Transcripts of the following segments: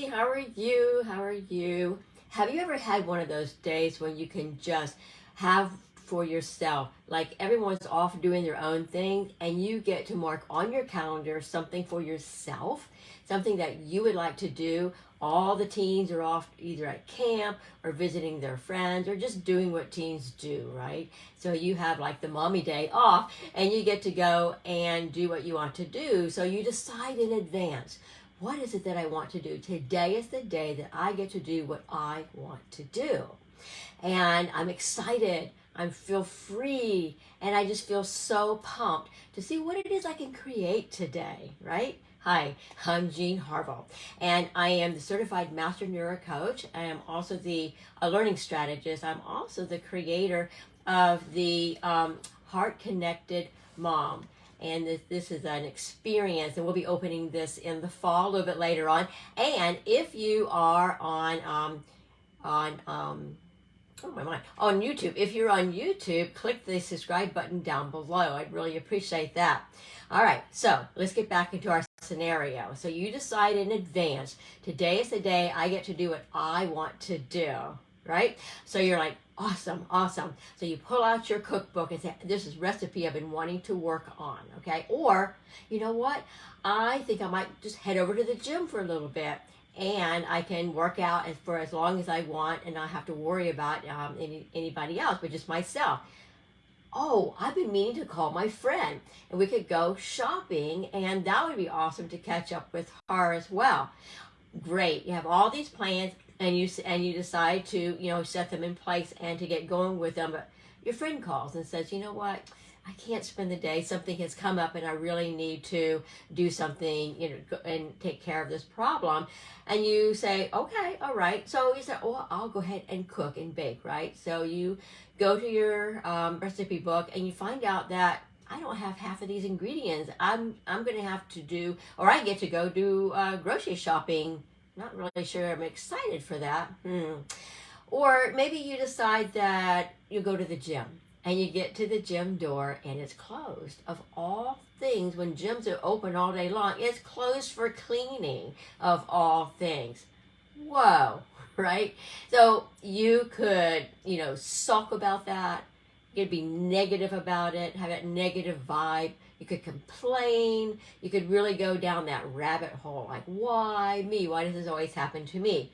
Hey, how are you? How are you? Have you ever had one of those days when you can just have for yourself, like everyone's off doing their own thing, and you get to mark on your calendar something for yourself, something that you would like to do? All the teens are off either at camp or visiting their friends or just doing what teens do, right? So you have like the mommy day off and you get to go and do what you want to do. So you decide in advance, what is it that I want to do? Today is the day that I get to do what I want to do. And I'm excited. I feel free. And I just feel so pumped to see what it is I can create today, right? Hi, I'm Jean Harville, and I am the Certified Master Neuro Coach. I am also the learning strategist. I'm also the creator of the Heart Connected Mom. And this is an experience, and we'll be opening this in the fall a little bit later on. And if you are on YouTube, if you're on YouTube, click the subscribe button down below. I'd really appreciate that. All right, so let's get back into our scenario. So you decide in advance, today is the day I get to do what I want to do, right? So you're like, awesome, awesome. So you pull out your cookbook and say, this is recipe I've been wanting to work on, okay? Or, you know what? I think I might just head over to the gym for a little bit, and I can work out for as long as I want and not have to worry about anybody else, but just myself. Oh, I've been meaning to call my friend, and we could go shopping, and that would be awesome to catch up with her as well. Great. You have all these plans, and you decide to set them in place and to get going with them. But your friend calls and says, you know what? I can't spend the day. Something has come up and I really need to do something, and take care of this problem. And you say, okay, all right. So you say, oh, I'll go ahead and cook and bake, right? So you go to your recipe book and you find out that I don't have half of these ingredients. I'm going to have to do, or I get to go do grocery shopping. Not really sure I'm excited for that. Or maybe you decide that you go to the gym. And you get to the gym door and it's closed. Of all things, when gyms are open all day long, it's closed for cleaning, of all things. Whoa, right? So you could, sulk about that. You could be negative about it, have that negative vibe. You could complain. You could really go down that rabbit hole. Like, why me? Why does this always happen to me?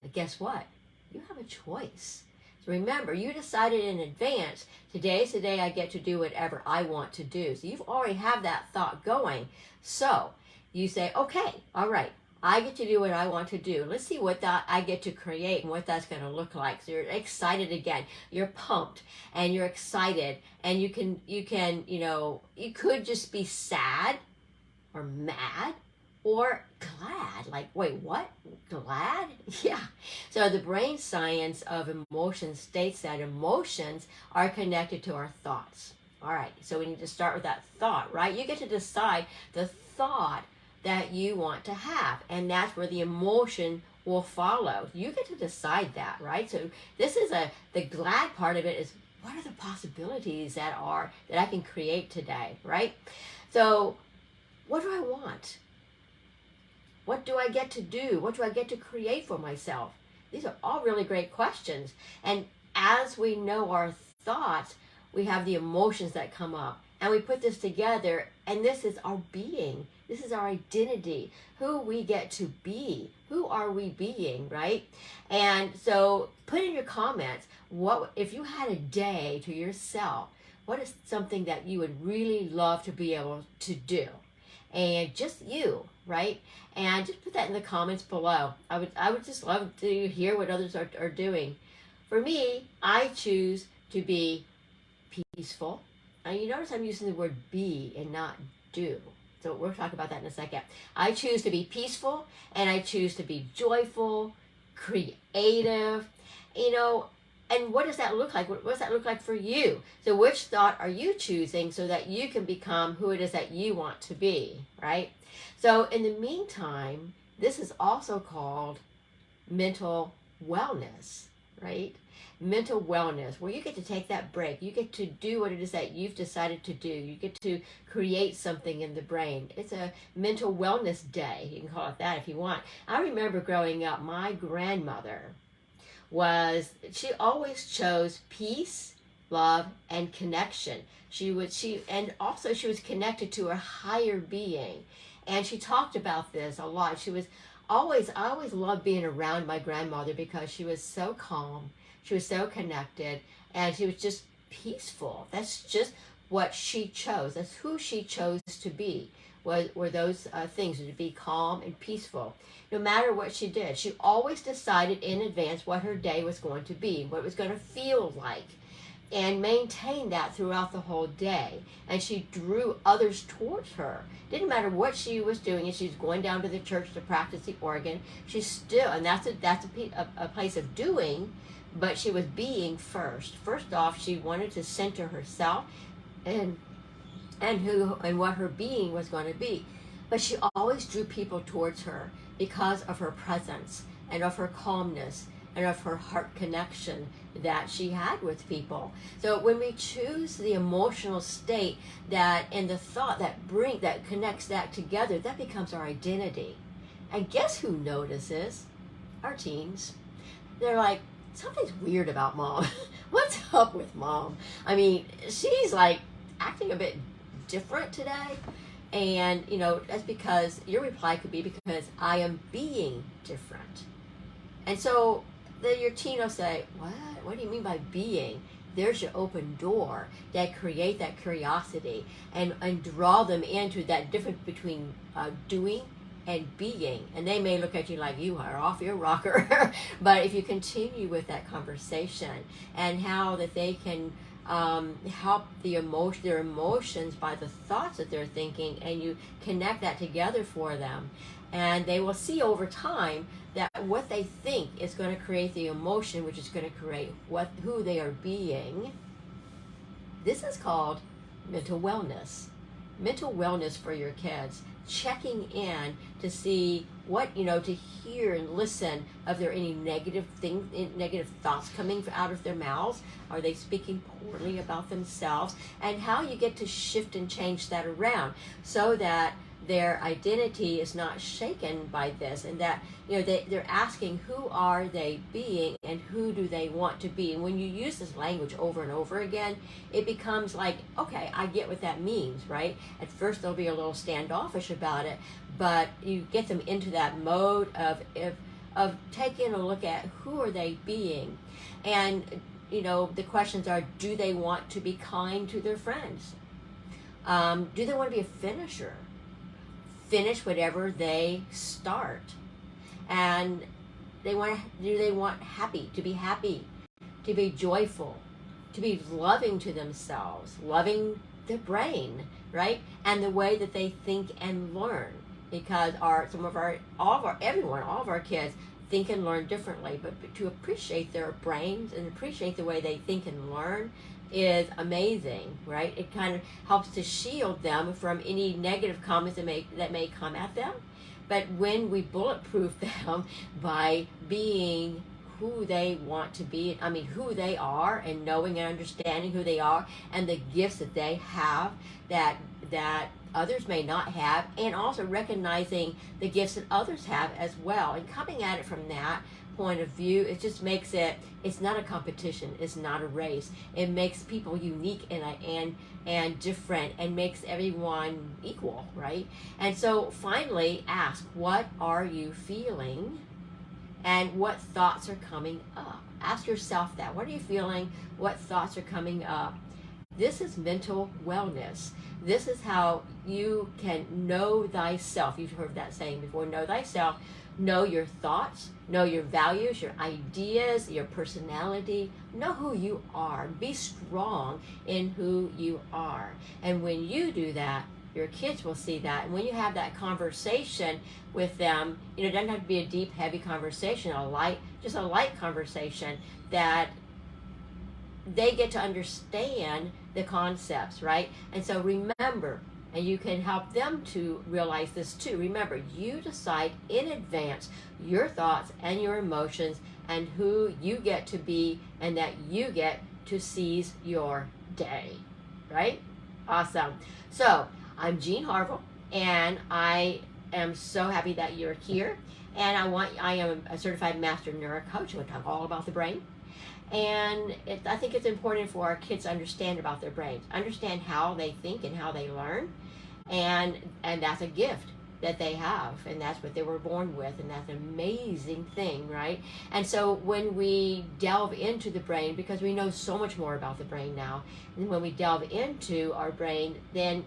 But guess what? You have a choice. So remember, you decided in advance, today's the day I get to do whatever I want to do. So you've already have that thought going. So you say, okay, all right, I get to do what I want to do. Let's see what that I get to create and what that's going to look like. So you're excited again. You're pumped and you're excited, and you could just be sad or mad or glad. Like, wait, what? Glad? Yeah. So the brain science of emotions states that emotions are connected to our thoughts. All right. So we need to start with that thought, right? You get to decide the thought that you want to have, and that's where the emotion will follow. You get to decide that, right? So this is the glad part of it is, what are the possibilities that I can create today, right? So what do I want? What do I get to do? What do I get to create for myself? These are all really great questions. And as we know our thoughts, we have the emotions that come up. And we put this together, and this is our being. This is our identity, who we get to be. Who are we being, right? And so put in your comments, what if you had a day to yourself, what is something that you would really love to be able to do? And just you, right? And just put that in the comments below. I would just love to hear what others are doing. For me, I choose to be peaceful. And you notice I'm using the word be and not do. So we'll talk about that in a second. I choose to be peaceful, and I choose to be joyful, creative, and what does that look like? What does that look like for you? So which thought are you choosing so that you can become who it is that you want to be, right? So in the meantime, this is also called mental wellness, right? Mental wellness, where you get to take that break. You get to do what it is that you've decided to do. You get to create something in the brain. It's a mental wellness day. You can call it that if you want. I remember growing up, my grandmother she always chose peace, love, and connection. And also she was connected to her higher being. And she talked about this a lot. I always loved being around my grandmother because she was so calm, she was so connected, and she was just peaceful. That's just what she chose. That's who she chose to be. Were those things, to be calm and peaceful. No matter what she did, she always decided in advance what her day was going to be, what it was going to feel like, and maintained that throughout the whole day. And she drew others towards her. Didn't matter what she was doing. If she was going down to the church to practice the organ, she still, and that's a place of doing, but she was being first. First off, she wanted to center herself and what her being was going to be. But she always drew people towards her because of her presence and of her calmness and of her heart connection that she had with people. So when we choose the emotional state and the thought that connects that together, that becomes our identity. And guess who notices? Our teens. They're like, something's weird about mom. What's up with mom? I mean, she's like acting a bit different today. And, that's because your reply could be because I am being different. And so then your teen will say, what? What do you mean by being? There's your open door that create that curiosity and draw them into that difference between doing and being. And they may look at you like you are off your rocker. But if you continue with that conversation and how that they can help their emotions by the thoughts that they're thinking, and you connect that together for them, and they will see over time that what they think is going to create the emotion, which is going to create who they are being. This is called mental wellness. Mental wellness for your kids. Checking in to see to hear and listen. If there any negative thoughts coming out of their mouths, are they speaking poorly about themselves, and how you get to shift and change that around so that their identity is not shaken by this, and that they're asking who are they being and who do they want to be. And when you use this language over and over again, it becomes like, okay, I get what that means, right? At first they'll be a little standoffish about it, but you get them into that mode of taking a look at who are they being. And the questions are, do they want to be kind to their friends? Do they want to be a finisher? Finish whatever they start. And do they want to be happy, to be joyful, to be loving to themselves, loving the brain, right? And the way that they think and learn, because all of our kids think and learn differently, but to appreciate their brains and appreciate the way they think and learn is amazing, right? It kind of helps to shield them from any negative comments that may come at them. But when we bulletproof them by being who they want to be, who they are, and knowing and understanding who they are and the gifts that they have that others may not have, and also recognizing the gifts that others have as well, and coming at it from that point of view, it just makes it's not a competition, it's not a race. It makes people unique and different, and makes everyone equal, right? And so finally ask, what are you feeling, and what thoughts are coming up? Ask yourself that. What are you feeling? What thoughts are coming up? This is mental wellness. This is how you can know thyself. You've heard that saying before, know thyself. Know your thoughts, know your values, your ideas, your personality. Know who you are. Be strong in who you are. And when you do that, your kids will see that. And when you have that conversation with them, it doesn't have to be a deep, heavy conversation, just a light conversation, that they get to understand the concepts, right? And so remember, and you can help them to realize this too. Remember, you decide in advance your thoughts and your emotions and who you get to be, and that you get to seize your day, right? Awesome. So I'm Jean Harville, and I am so happy that you're here. And I am a certified master neuro coach. We talk all about the brain. And I think it's important for our kids to understand about their brains, understand how they think and how they learn. And that's a gift that they have, and that's what they were born with, and that's an amazing thing, right? And so when we delve into the brain, because we know so much more about the brain now, and when we delve into our brain, then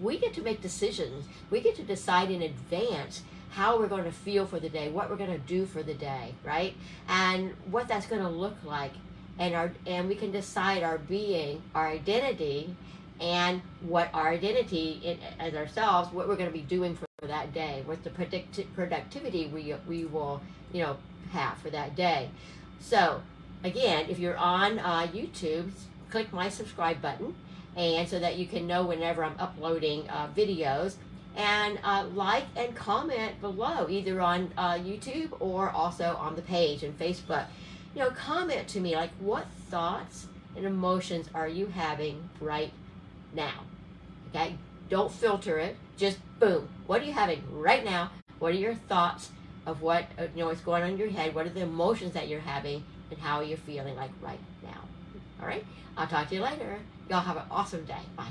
we get to make decisions. We get to decide in advance how we're going to feel for the day, what we're going to do for the day, right? And what that's going to look like. And we can decide our being, our identity, and what our identity as ourselves, what we're going to be doing for that day, what the productivity we will have for that day. So again, if you're on YouTube, click my subscribe button, and so that you can know whenever I'm uploading videos, and like and comment below, either on YouTube or also on the page and Facebook. Comment to me, like, what thoughts and emotions are you having right now? Okay, don't filter it, just boom, what are you having right now? What are your thoughts of what's going on in your head? What are the emotions that you're having, and how are you feeling like right now? All right, I'll talk to you later. Y'all have an awesome day. Bye.